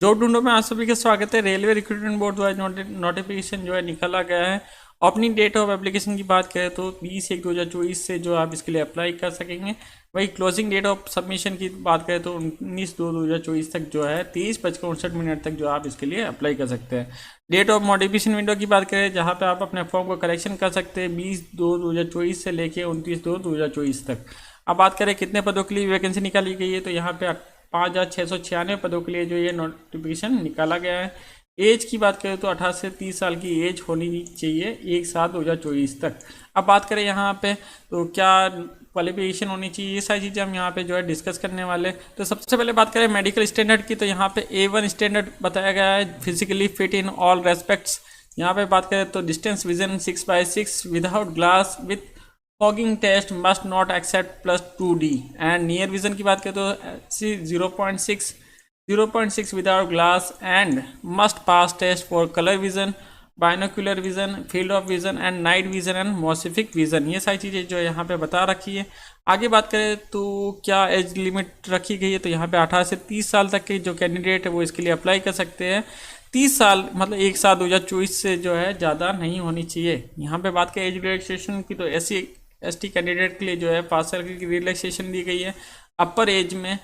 Job ढूंढो में आप सभी का स्वागत है। रेलवे रिक्रूटमेंट बोर्ड द्वारा नोटिफिकेशन जो है निकाला गया है। ओपनिंग डेट ऑफ एप्लीकेशन की बात करें तो 20/1/2024 से जो आप इसके लिए अप्लाई कर सकेंगे। वही क्लोजिंग डेट ऑफ सबमिशन की बात करें तो 19/2/2024 तक जो है 23:59 तक जो आप इसके लिए अप्लाई कर सकते हैं। डेट ऑफ मॉडिफिकेशन विंडो की बात करें जहाँ पे आप अपने फॉर्म को करेक्शन कर सकते हैं 20/2/2024 से लेके 29/2/2024 तक। अब बात करें कितने पदों के लिए वैकेंसी निकाली गई है तो यहाँ पे 5,696 पदों के लिए जो ये नोटिफिकेशन निकाला गया है। एज की बात करें तो 18 से 30 साल की एज होनी चाहिए 1/7/2024 तक। अब बात करें यहाँ पे तो क्या क्वालिफिकेशन होनी चाहिए, ये सारी चीज़ें हम यहाँ पे जो है डिस्कस करने वाले। तो सबसे पहले बात करें मेडिकल स्टैंडर्ड की तो यहाँ पे A1 स्टैंडर्ड बताया गया है, physically fit in all respects. यहाँ पे बात करें तो distance vision 6/6 without glass with fogging test must not except +2D and near vision की बात करें तो 0.6 without glass and must pass test for colour vision, binocular vision, field of vision and night vision and mesopic vision. ये सारी चीज़ें जो यहाँ पे बता रखी है। आगे बात करें तो क्या एज लिमिट रखी गई है तो यहाँ पे 18 से 30 साल तक के जो कैंडिडेट है वो इसके लिए अप्लाई कर सकते हैं। 30 साल मतलब 1/7/2024 से जो है ज़्यादा नहीं होनी चाहिए। यहाँ पे बात करें एज रिलैक्सेशन की तो SC/ST कैंडिडेट के लिए जो है 5 साल की रिलैक्सेशन दी गई है अपर एज में,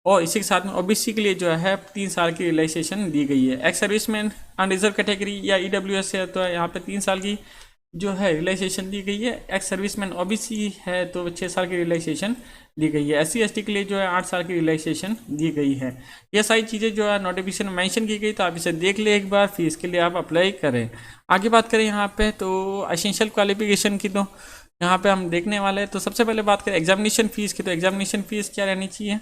और इसी के साथ में OBC के लिए जो है 3 साल की रिलैक्सेशन दी गई है। एक्स सर्विसमैन अनरिजर्व कैटेगरी या EWS है तो यहाँ पे 3 साल की जो है रिलैक्सेशन दी गई है। एक्स सर्विसमैन OBC है तो 6 साल की रिलैक्सेशन दी गई है। SC/ST के लिए जो है 8 साल की रिलैक्सेशन दी गई है। ये सारी चीज़ें जो है नोटिफिकेशन में मेंशन की गई तो आप इसे देख ले एक बार, फिर इसके लिए आप अप्लाई करें। आगे बात करें यहाँ पे तो एसेंशियल क्वालिफिकेशन की तो यहाँ पे हम देखने वाले हैं। तो सबसे पहले बात करें एग्जामिनेशन फीस की तो एग्जामिनेशन फीस क्या रहनी चाहिए।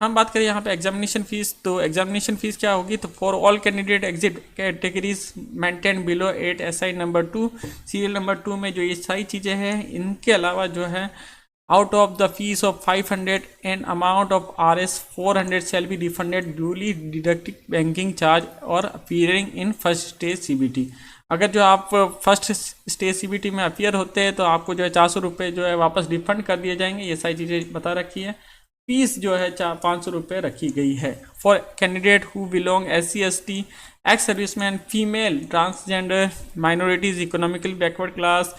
हम बात करें यहाँ पे एग्जामिनेशन फीस तो एग्जामिनेशन फीस क्या होगी तो for all candidate exit categories maintain below 8 SI number 2 serial number 2 में जो ये सारी चीज़ें हैं, इनके अलावा जो है out of the fees of 500 and amount of RS 400 shall be refunded duly deducted banking charge और appearing in first stage CBT। अगर जो आप फर्स्ट स्टेज CBT में अपीयर होते हैं तो आपको जो है 400 रुपये जो है वापस रिफंड कर दिए जाएंगे। ये सारी चीज़ें बता रखी है। फीस जो है 500 रुपये रखी गई है। For candidate who belong SC/ST, ex serviceman, female, transgender, minorities, economical backward class,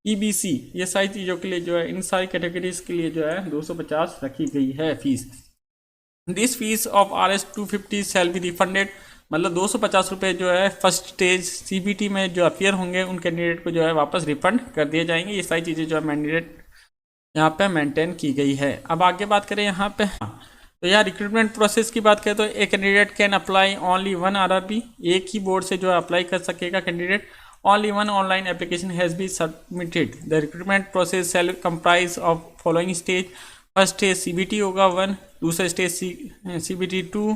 EBC, ये सारी चीज़ों के लिए जो है इन सारी कैटेगरीज के लिए जो है 250 रखी गई है fees. This fees of RS 250 shell be refunded, मतलब 250 रुपये जो है फर्स्ट स्टेज CBT में जो अपीयर होंगे उन कैंडिडेट को जो है वापस रिफंड कर दिए जाएंगे। ये सारी चीज़ें जो है मैंडेट यहाँ पे मेंटेन की गई है। अब आगे बात करें यहाँ पे तो यहाँ रिक्रूटमेंट प्रोसेस की बात करें तो a candidate can apply only 1 RRB, एक ही बोर्ड से जो है अप्लाई कर सकेगा candidate. Only 1 online application has be submitted. The recruitment process shall comprise of following stage. First stage CBT होगा 1, दूसरा स्टेज CBT 2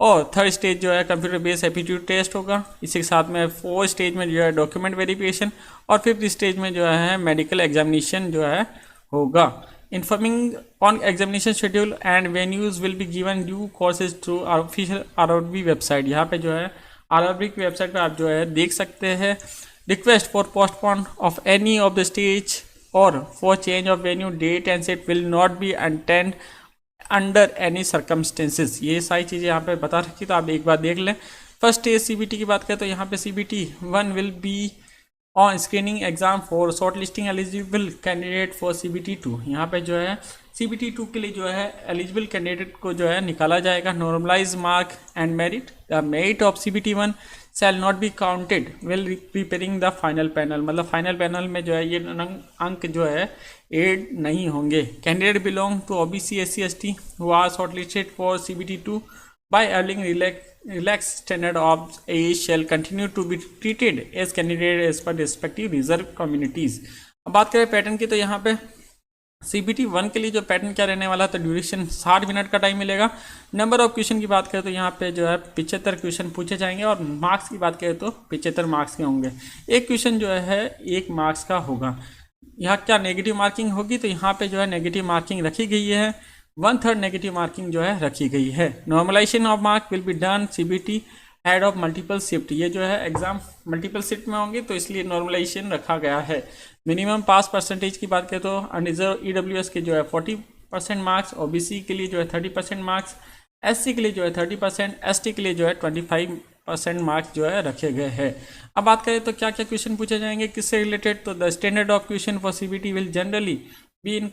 और थर्ड स्टेज जो है कंप्यूटर बेस्ड एप्टीट्यूड टेस्ट होगा। इसी के साथ में 4 स्टेज में जो है डॉक्यूमेंट वेरिफिकेशन और 5th स्टेज में जो है मेडिकल एग्जामिनेशन जो है होगा। Informing on examination schedule and venues will be given due courses through official RRB website. यहाँ पे जो है RRB की वेबसाइट पे आप जो है देख सकते हैं। Request for postpone of any of the stage और for change of venue date and set will not be attend under any circumstances. ये सारी चीज़ें यहाँ पे बता रखी तो आप एक बार देख लें। फर्स्ट स्टेज CBT की बात करें तो यहाँ पे CBT 1 will be on screening exam for short listing eligible candidate for CBT 2। यहाँ पे जो है CBT 2 के लिए जो है एलिजिबल कैंडिडेट को जो है निकाला जाएगा। Normalise mark and merit, the merit of CBT 1 shall not be counted well preparing the final panel, मतलब फाइनल पैनल में जो है ये अंक जो है एड नहीं होंगे। Candidate belong to OBC SC/ST who are short listed for CBT 2 by availing relaxed standard of age shall continue to be treated as candidate as per respective reserve communities। अब बात करें पैटर्न की तो यहाँ पे CBT 1 के लिए जो पैटर्न क्या रहने वाला है तो ड्यूरेशन 60 मिनट का टाइम मिलेगा। नंबर ऑफ क्वेश्चन की बात करें तो यहाँ पे जो है 75 क्वेश्चन पूछे जाएंगे और मार्क्स की बात करें तो 75 मार्क्स के होंगे। एक क्वेश्चन जो है 1 मार्क्स का होगा। यहाँ क्या नेगेटिव मार्किंग होगी तो यहाँ पे जो है नेगेटिव मार्किंग रखी गई है, 1/3 नेगेटिव मार्किंग जो है रखी गई है। Normalisation of mark will be done CBT head of multiple shift. ये जो है एग्जाम मल्टीपल शिफ्ट में होंगे तो इसलिए नॉर्मलाइजेशन रखा गया है। मिनिमम पास परसेंटेज की बात करें तो अनरिजर्व EWS के जो है 40% मार्क्स, OBC के लिए जो है 30% मार्क्स, SC के लिए जो है 30%, ST के लिए जो है 25% मार्क्स जो है रखे गए हैं। अब बात करें तो क्या क्या क्वेश्चन पूछे जाएंगे किससे रिलेटेड, तो the standard of question for CBT will generally be in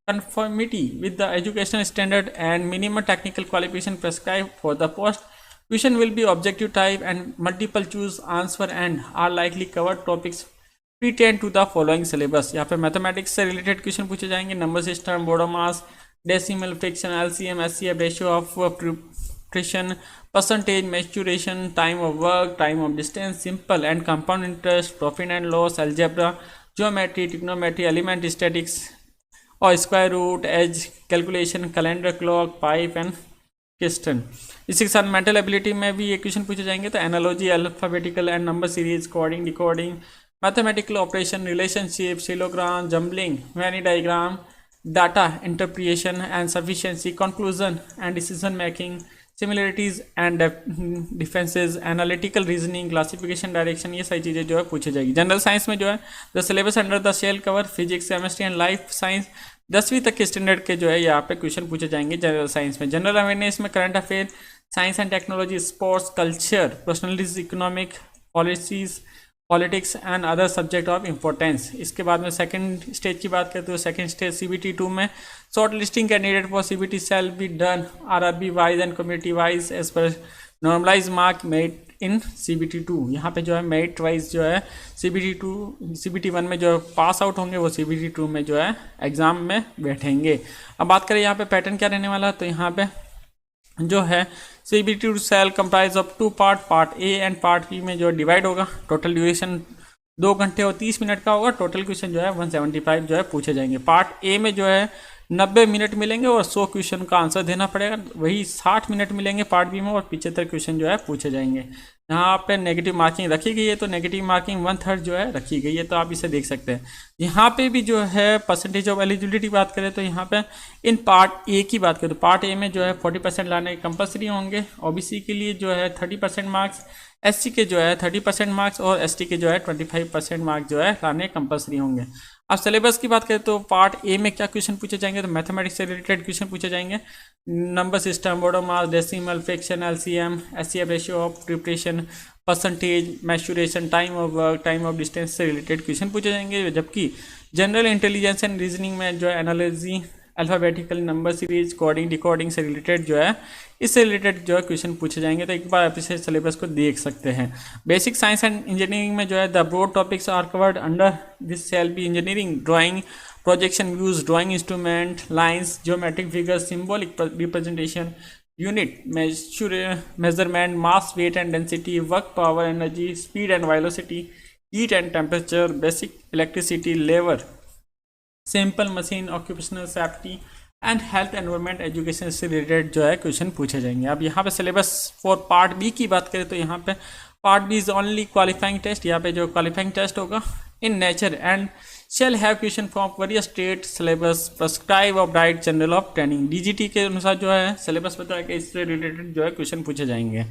conformity with the educational standard and minimum technical qualification prescribed for the post. Question will be objective type and multiple choose answer and are likely covered topics pertain to the following syllabus। यहाँ पे mathematics से related question पूछे जाएंगे, number system, BODMAS, decimal fraction, LCM, SCF, ratio of preparation, percentage, mensuration, time of work, time of distance, simple and compound interest, profit and loss, algebra, geometry, trigonometry, element statics और square root, age calculation, calendar, clock, pipe and question. इसी के साथ mental ability में भी ये question पूछे जाएंगे, तो analogy, alphabetical and number series, coding, decoding, mathematical operation, relationship, syllogism, jumbling, Venn diagram, data interpretation and sufficiency, conclusion and decision making, similarities and differences, analytical reasoning, classification, direction, ये सारी चीज़ें जो है पूछी जाएगी। जनरल साइंस में जो है the syllabus under the shall cover physics, chemistry and life science, 10वीं तक के स्टैंडर्ड के जो है यहाँ पे क्वेश्चन पूछे जाएंगे जनरल साइंस में। जनरल अवेयरनेस में current affair, science and technology, sports, culture, personalities, economic policies, politics and other subject of importance. इसके बाद में सेकंड स्टेज की बात करते हो, सेकंड स्टेज CBT 2 में short listing candidate for CBT shall be done RRB wise and community wise as per normalise mark merit in CBT 2। यहाँ पे जो है मेरिट वाइज जो है CBT 1 में जो पास आउट होंगे वो CBT 2 में जो है एग्जाम में बैठेंगे। अब बात करें यहाँ पे पैटर्न क्या रहने वाला है, तो यहाँ पे जो है CBT shall comprise of 2 part A and part B में जो डिवाइड होगा। टोटल ड्यूरेशन 2 घंटे और 30 मिनट का होगा। टोटल क्वेश्चन जो है 175 जो है पूछे जाएंगे। पार्ट A में जो है 90 मिनट मिलेंगे और 100 क्वेश्चन का आंसर देना पड़ेगा। वही 60 मिनट मिलेंगे पार्ट B में और 75 क्वेश्चन जो है पूछे जाएंगे। यहाँ पे नेगेटिव मार्किंग रखी गई है, तो नेगेटिव मार्किंग 1/3 जो है रखी गई है, तो आप इसे देख सकते हैं। यहाँ पे भी जो है परसेंटेज ऑफ एलिजिबिलिटी बात करें तो यहाँ पे इन पार्ट A की बात करें तो पार्ट A में जो है 40% लाने कंपलसरी होंगे। OBC के लिए जो है 30% मार्क्स, SC के जो है 30% मार्क्स और ST के जो है 25% मार्क्स जो है लाने कंपलसरी होंगे। अब सिलेबस की बात करें तो पार्ट A में क्या क्वेश्चन पूछे जाएंगे, तो मैथमेटिक्स से रिलेटेड क्वेश्चन पूछे जाएंगे। Number system, BODMAS, decimal fraction, LCM, SCF, ratio of preparation, percentage, mensuration, time of work, time of distance से रिलेटेड क्वेश्चन पूछे जाएंगे। जबकि जनरल इंटेलिजेंस एंड रीजनिंग में जो है analogy, alphabetical, number series, coding, decoding से related जो है इससे रिलेटेड जो है क्वेश्चन पूछे जाएंगे। तो एक बार आप इसे सिलेबस को देख सकते हैं। बेसिक साइंस एंड इंजीनियरिंग में जो है the broad topics are covered under this shall be engineering, drawing, projection views, drawing instrument, lines, geometric figures, symbolic representation, unit measurement, mass, weight and density, work, power, energy, speed and velocity, heat and temperature, basic electricity, labour, simple machine, occupational safety and health environment education से related जो है question पूछे जाएंगे। अब यहाँ पे syllabus for part B की बात करें तो यहाँ पे part B is only qualifying test. यहाँ पे जो क्वालिफाइंग टेस्ट होगा in nature and shall have question from various state syllabus prescribe of diet general of training. DGT के अनुसार जो है सिलेबस बताया कि इससे रिलेटेड जो है क्वेश्चन पूछे जाएंगे।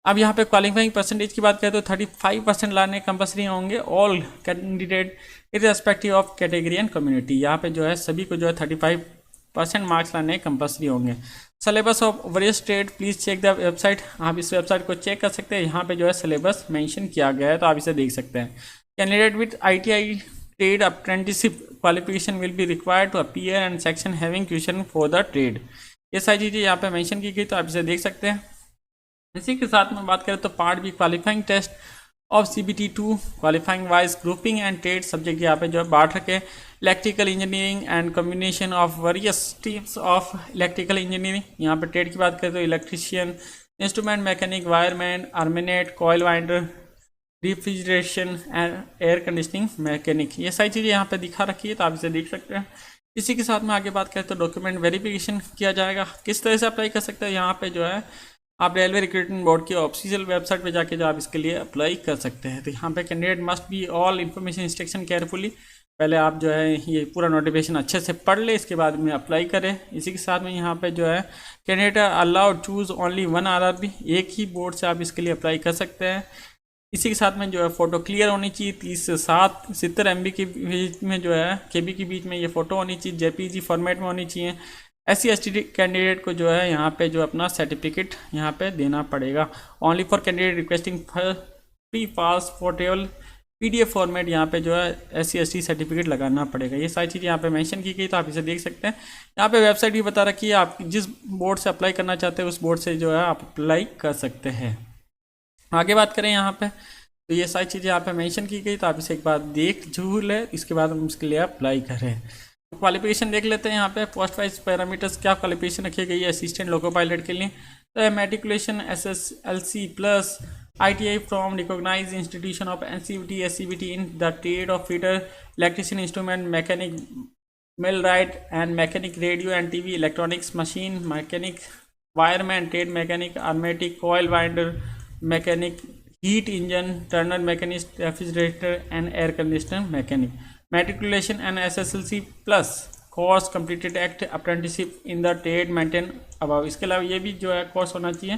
अब यहाँ पे क्वालिफाइंग परसेंटेज की बात करें तो 35% लाने कंपलसरी होंगे all candidate irrespective of category and community. यहाँ पे जो है सभी को जो है 35% मार्क्स लाने कंपलसरी होंगे। Syllabus of various state please check the website. आप इस वेबसाइट को चेक कर सकते हैं। यहाँ पे जो है सिलेबस मेंशन किया गया है, तो आप इसे देख सकते हैं। Candidate with ITI trade apprenticeship qualification will be required to appear and section having question for the trade. ये सारी चीज़ें यहाँ पे मेंशन की गई, तो आप इसे देख सकते हैं। इसी के साथ में बात करें तो part B qualifying test of CBT 2 qualifying wise grouping and trade subject यहाँ पे जो है बांट रखे। Electrical engineering and combination of various streams of electrical engineering. यहाँ पे ट्रेड की बात करें तो electrician, instrument mechanic, wireman, armature, coil winder, refrigeration and air conditioning mechanic. ये सारी चीज़ें यहाँ पे दिखा रखी है, तो आप इसे देख सकते हैं। इसी के साथ में आगे बात करें तो डॉक्यूमेंट वेरिफिकेशन किया जाएगा। किस तरह से अप्लाई कर सकते हैं, यहाँ पे जो है आप रेलवे रिक्रूटमेंट बोर्ड की ऑफिशियल वेबसाइट पे जाके जो आप इसके लिए अप्लाई कर सकते हैं। तो यहाँ पे candidate must be all information instruction carefully. पहले आप जो है ये पूरा नोटिफिकेशन अच्छे से पढ़ ले, इसके बाद में अप्लाई करें। इसी के साथ में यहाँ पे जो है candidate allowed choose only 1 RRB, एक ही बोर्ड से आप इसके लिए अप्लाई कर सकते हैं। इसी के साथ में जो है फ़ोटो क्लियर होनी चाहिए, 30 से 70 MB के बीच में जो है KB के बीच में ये फ़ोटो होनी चाहिए, JPG फॉर्मेट में होनी चाहिए। SC ST कैंडिडेट को जो है यहाँ पे जो अपना सर्टिफिकेट यहाँ पे देना पड़ेगा। Only for candidate requesting free pass portable PDF format यहाँ पे जो है SC ST सर्टिफिकेट लगाना पड़ेगा। ये सारी चीज़ें यहाँ पे मेंशन की गई, तो आप इसे देख सकते हैं। यहाँ पे वेबसाइट भी बता रखी है, आप जिस बोर्ड से अप्लाई करना चाहते हैं उस बोर्ड से जो है आप अप्लाई कर सकते हैं। आगे बात करें यहाँ पे, तो ये सारी चीज़ें यहाँ पे मेंशन की गई, तो आप इसे एक बार देख जरूर लें, इसके बाद हम इसके लिए अप्लाई करें। क्वालिफिकेशन देख लेते हैं यहाँ पे। पोस्ट वाइज पैरामीटर्स क्या क्वालिफिकेशन रखी गई है असिस्टेंट लोको पायलट के लिए। तो matriculation SSLC plus ITI from recognise institution of NCVT SCVT in the trade of fitter electrician instrument mechanic millwright and mechanic radio and TV electronics machine mechanic wireman trade mechanic armature coil winder mechanic heat engine turner machinist refrigerator and air conditioner mechanic matriculation and SSLC plus course completed act apprenticeship in the trade maintain above. इसके अलावा ये भी जो है course होना चाहिए,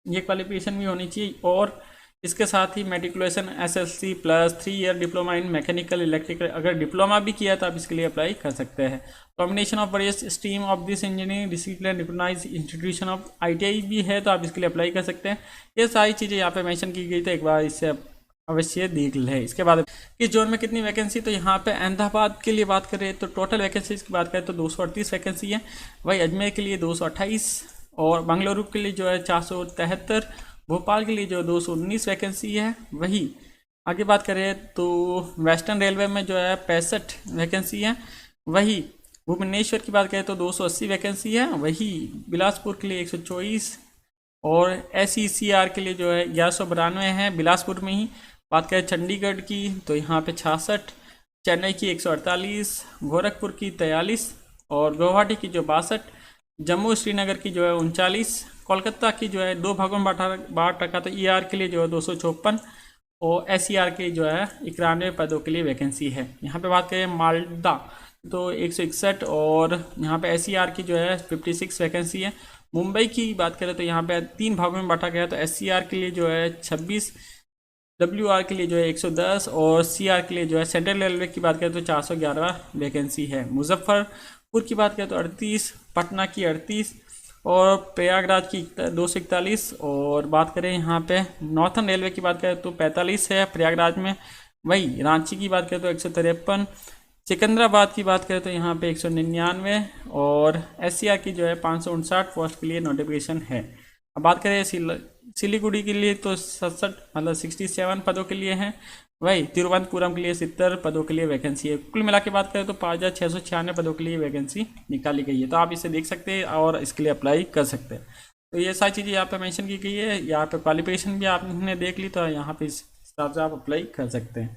ये qualification भी होनी चाहिए। और इसके साथ ही matriculation SSLC plus 3 year diploma in mechanical electrical, अगर डिप्लोमा भी किया तो आप इसके लिए अप्लाई कर सकते हैं। Combination of various stream of this engineering discipline recognise institution of ITI भी है, तो आप इसके लिए अप्लाई कर सकते हैं। ये सारी चीज़ें यहाँ पे मेंशन की गई, तो एक बार इससे अवश्य देख लें। इसके बाद किस जोन में कितनी वैकेंसी, तो यहाँ पे अहमदाबाद के लिए बात करें तो टोटल वैकेंसीज की बात करें तो 238 वैकेंसी है। वही अजमेर के लिए 228 और बेंगलुरु के लिए जो है 473, भोपाल के लिए जो 219 वैकेंसी है। वही आगे बात करें तो वेस्टर्न रेलवे में जो है 65 वैकेंसी है। वही भुवनेश्वर की बात करें तो 280 वैकेंसी है। वही बिलासपुर के लिए 124 और SECR के लिए जो है 1192 है बिलासपुर में ही। बात करें चंडीगढ़ की तो यहाँ पे 66, चेन्नई की 148, गोरखपुर की 43 और गुवाहाटी की जो 62, जम्मू श्रीनगर की जो है 39, कोलकाता की जो है 2 भागों में बांट रखा, तो ER के लिए जो है 254 और SER के जो है 91 पदों के लिए वैकेंसी है। यहाँ पे बात करें मालदा तो 161 और यहाँ पे SER की जो है 56 वैकेंसी है। मुंबई की बात करें तो यहाँ पे 3 भागों में बांटा गया, तो SCR के लिए जो है 26, WR के लिए जो है 110 और CR के लिए जो है सेंट्रल रेलवे की बात करें तो 411 वैकेंसी है। मुजफ्फरपुर की बात करें तो 38, पटना की 38 और प्रयागराज की 241 और बात करें यहाँ पे नॉर्थन रेलवे की बात करें तो 45 है प्रयागराज में। वही रांची की बात करें तो 153, सिकंदराबाद की बात करें तो यहाँ पे 199 और SCR की जो है 559 पोस्ट के लिए नोटिफिकेशन है। अब बात करें सिलीगुड़ी के लिए तो 67 मतलब 67 पदों के लिए हैं। वही तिरुवनंतपुरम के लिए 70 पदों के लिए वैकेंसी है। कुल मिला के बात करें तो 5696 पदों के लिए वैकेंसी निकाली गई है, तो आप इसे देख सकते हैं और इसके लिए अप्लाई कर सकते हैं। तो ये सारी चीज़ें यहाँ पे मेंशन की गई है। यहाँ पे क्वालिफिकेशन भी आपने देख ली, तो यहाँ पे इस हिसाब से आप अप्लाई कर सकते हैं।